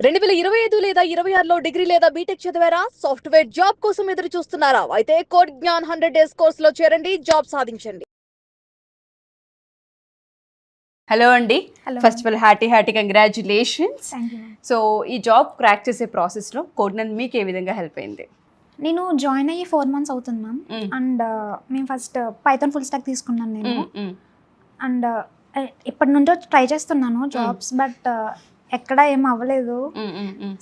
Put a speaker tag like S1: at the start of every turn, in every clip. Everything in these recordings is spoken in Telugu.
S1: 2025 లేదా 26లో డిగ్రీ లేదా బీటెక్ చదివారా? సాఫ్ట్వేర్ జాబ్ కోసం ఎదురు చూస్తున్నారా? అయితే కోడ్ జ్ఞాన్ 100 డేస్ కోర్సులో చేరండి, జాబ్ సాధించండి.
S2: హలో అండి.
S3: Hello.
S2: First of all happy congratulations.
S3: Thank you.
S2: So ఈ జాబ్ క్రాక్ చేసే ప్రాసెస్లో కోడ్నన్ మీకు ఏ విధంగా హెల్ప్ అయింది?
S3: నేను జాయిన్ అయ్యి 4 months అవుతుంది మ్యామ్. అండ్ మేము ఫస్ట్ పైథాన్ ఫుల్ స్టాక్ తీసుకున్నాను నేను. అండ్ ఇప్పటి నుంచో ట్రై చేస్తున్నాను జాబ్స్, బట్ ఎక్కడ ఏం అవ్వలేదు.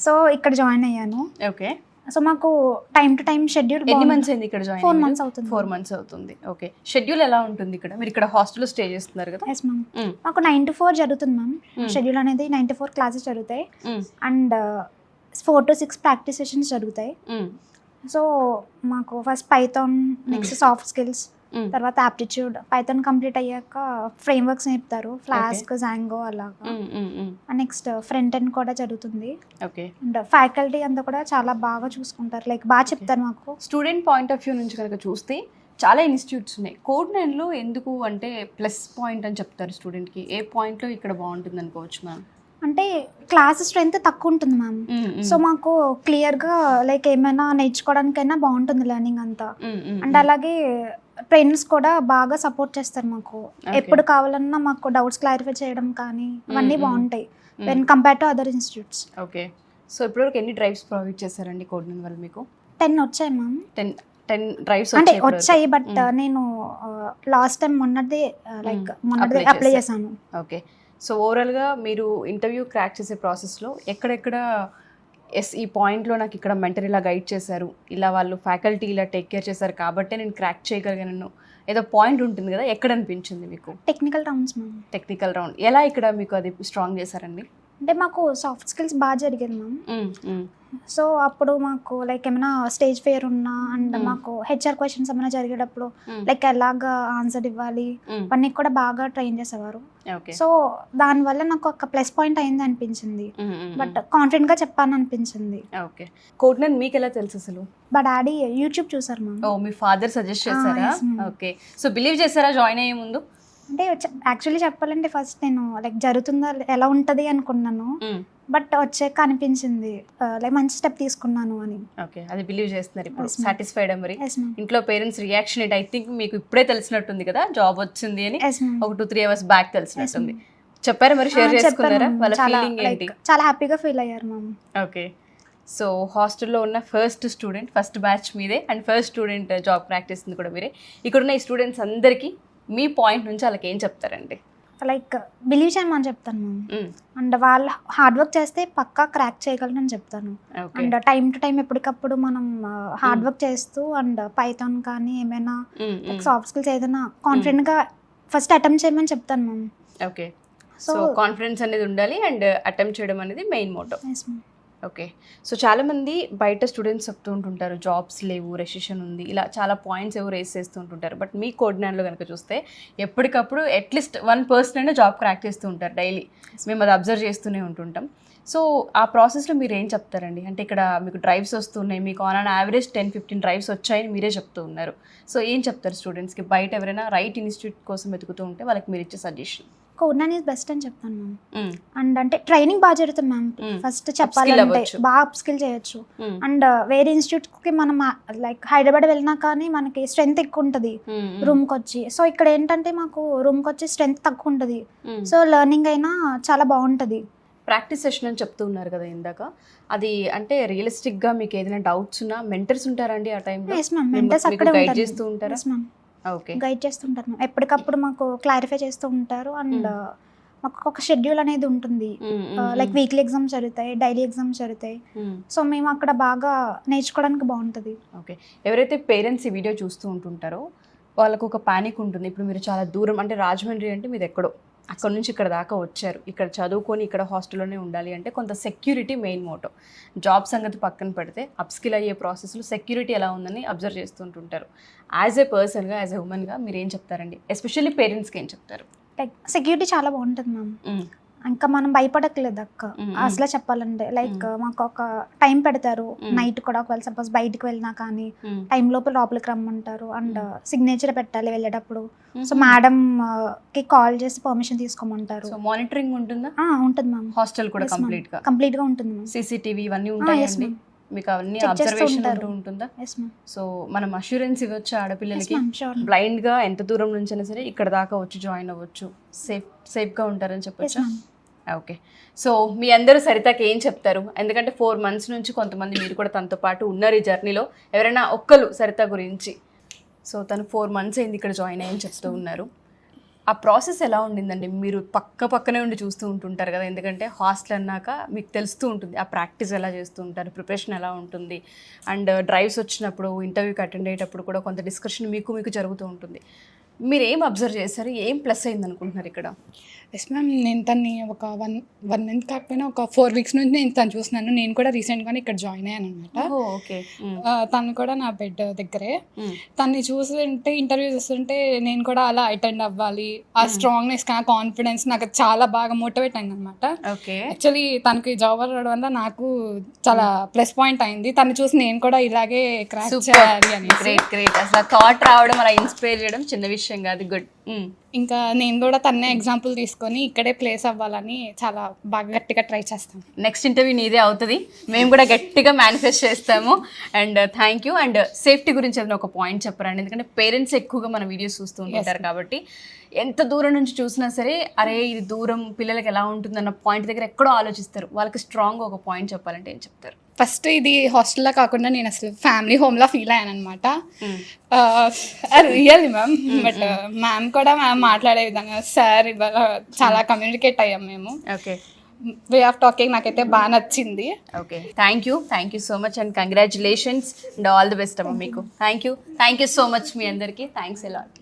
S3: సో ఇక్కడ జాయిన్ అయ్యాను.
S2: ఓకే.
S3: సో మాకు టైం టు టైం షెడ్యూల్
S2: ఎన్ని మంత్స్ అయింది ఇక్కడ జాయిన్?
S3: 4 months అవుతుంది.
S2: 4 months అవుతుంది. ఓకే. షెడ్యూల్ ఎలా ఉంటుంది ఇక్కడ? మీరు ఇక్కడ హాస్టల్లో స్టే చేస్తున్నారు కదా?
S3: Yes ma'am. మాకు 9 to 4 జరుగుతుంది మ్యామ్. షెడ్యూల్ అనేది 9 to 4 క్లాసెస్ జరుగుతాయి. అండ్ 4 to 6 ప్రాక్టీస్ సెషన్స్ జరుగుతాయి. సో మాకు first Python, next soft skills, తర్వాత ఆప్టిట్యూడ్. పైథాన్ కంప్లీట్ అయ్యాక ఫ్రేమ్ వర్క్స్ నేర్పుతారు, ఫ్లాస్క్, జాంగో అలాగా. నెక్స్ట్ ఫ్రంట్ ఎండ్ కూడా జరుగుతుంది.
S2: ఓకే.
S3: అండ్ ఫ్యాకల్టీ అంతా కూడా చాలా బాగా చూసుకుంటారు, లైక్ బాగా చెప్తారు మాకు.
S2: స్టూడెంట్ పాయింట్ ఆఫ్ వ్యూ నుంచి కనుక చూస్తే చాలా ఇన్స్టిట్యూట్స్ ఉన్నాయి. కోడ్నన్లో ఎందుకు అంటే ప్లస్ పాయింట్ అని చెప్తారు స్టూడెంట్కి? ఏ పాయింట్లో ఇక్కడ బాగుంటుంది అనుకోవచ్చు మ్యామ్?
S3: అంటే క్లాస్ స్ట్రెంత్ తక్కువ ఉంటుంది మ్యామ్. సో మాకు క్లియర్గా లైక్ ఏమైనా నేర్చుకోవడానికైనా బాగుంటుంది లెర్నింగ్ అంతా. అండ్ అలాగే ట్రైనర్స్ కూడా బాగా సపోర్ట్ చేస్తారు మాకు. ఎప్పుడు కావాలన్నా మాకు డౌట్స్ క్లారిఫై చేయడం కానీ అవన్నీ బాగుంటాయి when compare to other institutes.
S2: Okay. So ఇప్పటివరకు ఎన్ని డ్రైవ్స్ ప్రొవైడ్ చేశారండి కోడ్నన్ వాళ్ళు మీకు?
S3: 10 వచ్చాయి మ్యామ్.
S2: 10 డ్రైవ్స్
S3: అంటే వచ్చాయి, బట్ నేను లాస్ట్ టైం మొన్నటిదే అప్లై చేశాను.
S2: ఓకే. సో ఓవరాల్గా మీరు ఇంటర్వ్యూ క్రాక్ చేసే ప్రాసెస్లో ఎక్కడెక్కడ ఈ పాయింట్లో నాకు ఇక్కడ మెంటర్ ఇలా గైడ్ చేశారు, ఇలా వాళ్ళు ఫ్యాకల్టీ ఇలా టేక్ కేర్ చేశారు కాబట్టి నేను క్రాక్ చేయగలిగాను, ఏదో పాయింట్ ఉంటుంది కదా, ఎక్కడ అనిపించింది మీకు?
S3: Technical rounds ma'am.
S2: Technical round ఎలా ఇక్కడ మీకు అది స్ట్రాంగ్ చేశారండి?
S3: అంటే మాకు సాఫ్ట్ స్కిల్స్ బాగా జరిగింది మ్యామ్. సో అప్పుడు మాకు లైక్ ఏమైనా స్టేజ్ ఫేర్ ఉన్నా అండ్ మాకు హెచ్ఆర్ క్వశ్చన్స్ ఏమైనా జరిగేటప్పుడు లైక్ ఎలాగా ఆన్సర్ ఇవ్వాలి అవన్నీ కూడా బాగా ట్రైన్ చేసేవారు. సో దానివల్ల నాకు ఒక ప్లస్ పాయింట్ అయింది అనిపించింది, బట్ కాన్ఫిడెంట్ గా చెప్పాను అనిపించింది.
S2: ఓకే. కోడ్నన్ మీకు ఎలా తెలుసు అసలు?
S3: మా డాడీ యూట్యూబ్ చూసారు మ్యామ్.
S2: ఓ, మీ ఫాదర్ సజెస్ట్ చేశారా? ఓకే. సో బిలీవ్ చేశారా జాయిన్ అయ్యే ముందు?
S3: అంటే యాక్చువల్లీ చెప్పాలంటే ఫస్ట్ నేను లైక్ జరుగుతుందా ఎలా ఉంటుంది అనుకున్నాను, బట్ వచ్చాక అనిపించింది లైక్ మంచి స్టెప్ తీసుకున్నాను అని.
S2: ఓకే. అది బిలీవ్ చేస్తున్నారు ఇప్పుడు? సాటిస్ఫైడ్ మరి?
S3: Yes, ma'am.
S2: ఇంట్లో పేరెంట్స్ రియాక్షన్ ఏంటి? ఐ థింక్ మీకు ఇప్పుడే తెలిసినట్టుంది కదా జాబ్ వచ్చింది అని.
S3: Yes, ma'am.
S2: ఒక 2-3 hours బ్యాక్ తెలిసినట్టుంది. చెప్పారా మరి? షేర్ చేసుకున్నారా వాళ్ళ ఫీలింగ్ ఏంటి?
S3: చాలా హ్యాపీగా ఫీల్ అయ్యారు మ్యామ్.
S2: ఓకే. సో హాస్టల్లో ఉన్న ఫస్ట్ స్టూడెంట్, ఫస్ట్ బ్యాచ్ మీదే, and first student job crack చేసింది కూడా మీరే. ఇక్కడున్న ఈ స్టూడెంట్స్ అందరికీ మీ పాయింట్ నుంచి వాళ్ళకి ఏం చెప్తారండి?
S3: లైక్ బిలీవ్ చేయమని చెప్తాను మ్యామ్. అండ్ వాళ్ళు హార్డ్ వర్క్ చేస్తే పక్కా క్రాక్ చేయగలరని చెప్తాను. అండ్ టైం టు టైం ఎప్పటికప్పుడు మనం హార్డ్ వర్క్ చేస్తూ అండ్ పైథాన్ కానీ ఏమైనా సాఫ్ట్ స్కిల్స్ ఏదైనా కాన్ఫిడెంట్ గా ఫస్ట్ అటెంప్ట్ చేయమని చెప్తాను మ్యామ్.
S2: ఓకే. సో కాన్ఫిడెన్స్ అనేది ఉండాలి అండ్ అటెంప్ట్ చేయడం అనేది మెయిన్ మోటో. ఓకే. సో చాలామంది బయట స్టూడెంట్స్ చెప్తూ ఉంటుంటారు జాబ్స్ లేవు, రెసిషన్ ఉంది, ఇలా చాలా పాయింట్స్ ఏవో రేస్ చేస్తూ ఉంటుంటారు. బట్ మీ కోడ్నన్లో కనుక చూస్తే ఎప్పటికప్పుడు అట్లీస్ట్ 1% అయినా జాబ్ క్రాక్ చేస్తూ ఉంటారు డైలీ. మేము అది అబ్జర్వ్ చేస్తూనే ఉంటుంటాం. సో ఆ ప్రాసెస్లో మీరు ఏం చెప్తారండి? అంటే ఇక్కడ మీకు డ్రైవ్స్ వస్తున్నాయి, మీకు ఆన్ యావరేజ్ 10-15 డ్రైవ్స్ వచ్చాయని మీరే చెప్తూ ఉన్నారు. సో ఏం చెప్తారు స్టూడెంట్స్కి? బయట ఎవరైనా రైట్ ఇన్స్టిట్యూట్ కోసం వెతుకుతూ ఉంటే వాళ్ళకి మీరు ఇచ్చే సజెషన్?
S3: కోడ్నన్ ఈజ్ బెస్ట్ అని చెప్తాను మ్యామ్. అండ్ అంటే ట్రైనింగ్ బాగా జరుగుతుంది మ్యామ్. ఫస్ట్ చెప్పాలంటే బాగా అప్ స్కిల్ చేయొచ్చు. అండ్ వేరే ఇన్స్టిట్యూట్ కి మనం లైక్ హైదరాబాద్ వెళ్ళినా కానీ మనకి స్ట్రెంత్ ఎక్కువ ఉంటుంది రూమ్ కి వచ్చి. సో ఇక్కడ ఏంటంటే మాకు రూమ్ కి వచ్చి స్ట్రెంత్ తక్కువ ఉంటుంది. సో లెర్నింగ్ అయినా చాలా బాగుంటుంది.
S2: ప్రాక్టీస్ సెషన్ అని చెప్తూ ఉన్నారు కదా ఇందాక, అది అంటే రియలిస్టిక్ గా మీకు ఏదైనా డౌట్స్ ఉన్నా మెంటర్స్ ఉంటారండి ఆ టైంలో?
S3: ఎస్ మ్యామ్, మెంటర్స్ అక్కడే
S2: గైడ్ చేస్తూ ఉంటారా?
S3: Yes ma'am,
S2: okay.
S3: గైడ్ చేస్తుంటారు మ్యామ్. ఎప్పటికప్పుడు మాకు క్లారిఫై చేస్తూ ఉంటారు. అండ్ మాకు ఒక షెడ్యూల్ అనేది ఉంటుంది. లైక్ వీక్లీ ఎగ్జామ్స్ జరుగుతాయి, డైలీ ఎగ్జామ్స్ జరుగుతాయి. సో మేము అక్కడ బాగా నేర్చుకోవడానికి బాగుంటుంది.
S2: ఓకే. ఎవరైతే పేరెంట్స్ ఈ వీడియో చూస్తూ ఉంటుంటారో వాళ్ళకు ఒక పానిక్ ఉంటుంది. ఇప్పుడు మీరు చాలా దూరం, అంటే రాజమండ్రి అంటే మీరు ఎక్కడో, అక్కడ నుంచి ఇక్కడ దాకా వచ్చారు, ఇక్కడ చదువుకొని ఇక్కడ హాస్టల్లోనే ఉండాలి అంటే కొంత సెక్యూరిటీ మెయిన్ మోటో. జాబ్ సంగతి పక్కన పెడితే అప్స్కిల్ అయ్యే ప్రాసెస్లో సెక్యూరిటీ ఎలా ఉందని అబ్జర్వ్ చేస్తుంటుంటారు. యాజ్ ఏ పర్సన్గా, యాజ్ ఏ ఉమెన్గా మీరు ఏం చెప్తారండి? ఎస్పెషల్లీ పేరెంట్స్కి ఏం చెప్తారు?
S3: లైక్ సెక్యూరిటీ చాలా బాగుంటుంది మ్యామ్. ఇంకా మనం భయపడట్లేదు అక్క అసలు చెప్పాలంటే లైక్ మాకు ఒక టైం పెడతారు నైట్ కూడా ఒకవేళ సపోజ్ బయటికి వెళ్ళినా కానీ టైం లోపలికి రమ్మంటారు అండ్ సిగ్నేచర్ పెట్టాలి వెళ్ళేటప్పుడు సో మేడం కి కాల్ చేసి పర్మిషన్ తీసుకోమంటారు.
S2: సో మానిటరింగ్ ఉంటుందా?
S3: ఉంటుంది మ్యామ్.
S2: హాస్టల్ కూడా
S3: కంప్లీట్ గా ఉంటుంది మ్యామ్.
S2: సీసీటీవీ ఇవన్నీ ఉంటాయండి మీకు అవన్నీ అబ్జర్వేషన్ ఉంటూ ఉంటుందా? సో మనం అష్యూరెన్స్ ఇవ్వచ్చు ఆడపిల్లలకి బ్లైండ్ గా ఎంత దూరం నుంచి అయినా సరే ఇక్కడ దాకా వచ్చి జాయిన్ అవ్వచ్చు, సేఫ్ గా ఉంటారని చెప్పొచ్చు. ఓకే, సో మీ అందరూ సరితకి ఏం చెప్తారు? ఎందుకంటే 4 months నుంచి కొంతమంది మీరు కూడా తనతో పాటు ఉన్నారు ఈ జర్నీలో. ఎవరైనా ఒక్కరు సరిత గురించి, సో తను 4 months అయింది ఇక్కడ జాయిన్ అయ్యని చెప్తూ ఉన్నారు. ఆ ప్రాసెస్ ఎలా ఉండిందండి? మీరు పక్కనే ఉండి చూస్తూ ఉంటుంటారు కదా, ఎందుకంటే హాస్టల్ అన్నాక మీకు తెలుస్తూ ఉంటుంది ఆ ప్రాక్టీస్ ఎలా చేస్తూ ఉంటారు, ప్రిపరేషన్ ఎలా ఉంటుంది, అండ్ డ్రైవ్స్ వచ్చినప్పుడు ఇంటర్వ్యూకి అటెండ్ అయ్యేటప్పుడు కూడా కొంత డిస్కషన్ మీకు జరుగుతూ ఉంటుంది. మీరు ఏం అబ్జర్వ్ చేశారు? ఏం ప్లస్ అయింది అనుకుంటున్నారు ఇక్కడ?
S4: ఎస్ మ్యామ్, నేను తన్ని ఒక వన్ మంత్ కాకపోయినా ఒక 4 weeks నుంచి నేను తను చూస్తున్నాను. నేను కూడా రీసెంట్గానే ఇక్కడ జాయిన్ అయ్యాను అనమాట.
S2: ఓకే,
S4: తను కూడా నా బెడ్ దగ్గరే. తన్ని చూస్తుంటే ఇంటర్వ్యూ చూస్తుంటే నేను కూడా అలా అటెండ్ అవ్వాలి, ఆ స్ట్రాంగ్నెస్ కాన్ఫిడెన్స్ నాకు చాలా బాగా మోటివేట్ అయింది అనమాట.
S2: ఓకే,
S4: యాక్చువల్లీ తనకి జాబ్ రావడం వల్ల నాకు చాలా ప్లస్ పాయింట్ అయింది. తను చూసి నేను కూడా ఇలాగే క్రాక్ చేయాలి అని.
S2: గ్రేట్. అసలు థాట్ రావడం, అలా ఇన్స్పైర్ చేయడం చిన్న విషయం కాదు. గుడ్.
S4: ఇంకా నేను కూడా తన్నే ఎగ్జాంపుల్ తీసుకొని ఇక్కడే ప్లేస్ అవ్వాలని చాలా బాగా గట్టిగా ట్రై చేస్తాను.
S2: నెక్స్ట్ ఇంటర్వ్యూ నీదే అవుతుంది, మేము కూడా గట్టిగా మేనిఫెస్ట్ చేస్తాము. And thank you. And safety గురించి ఏదైనా ఒక పాయింట్ చెప్పరండి, ఎందుకంటే పేరెంట్స్ ఎక్కువగా మన వీడియోస్ చూస్తూ ఉంటారు కాబట్టి ఎంత దూరం నుంచి చూసినా సరే అరే ఇది దూరం పిల్లలకి ఎలా ఉంటుందన్న పాయింట్ దగ్గర ఎక్కడో ఆలోచిస్తారు. వాళ్ళకి స్ట్రాంగ్ ఒక పాయింట్ చెప్పాలంటే ఏం చెప్తారు?
S4: ఫస్ట్ ఇది హాస్టల్లో కాకుండా నేను అసలు ఫ్యామిలీ హోమ్లో ఫీల్ అయ్యాను అనమాట. Really ma'am. బట్ మ్యామ్ కూడా మ్యామ్ మాట్లాడే విధంగా సార్ ఇవాళ చాలా కమ్యూనికేట్ అయ్యాం మేము.
S2: ఓకే,
S4: వే ఆఫ్ టాకింగ్ నాకైతే బాగా నచ్చింది.
S2: Okay, thank you so much and congratulations and all the best అమ్మ మీకు. థ్యాంక్ యూ సో మచ్ మీ అందరికీ. Thanks allot.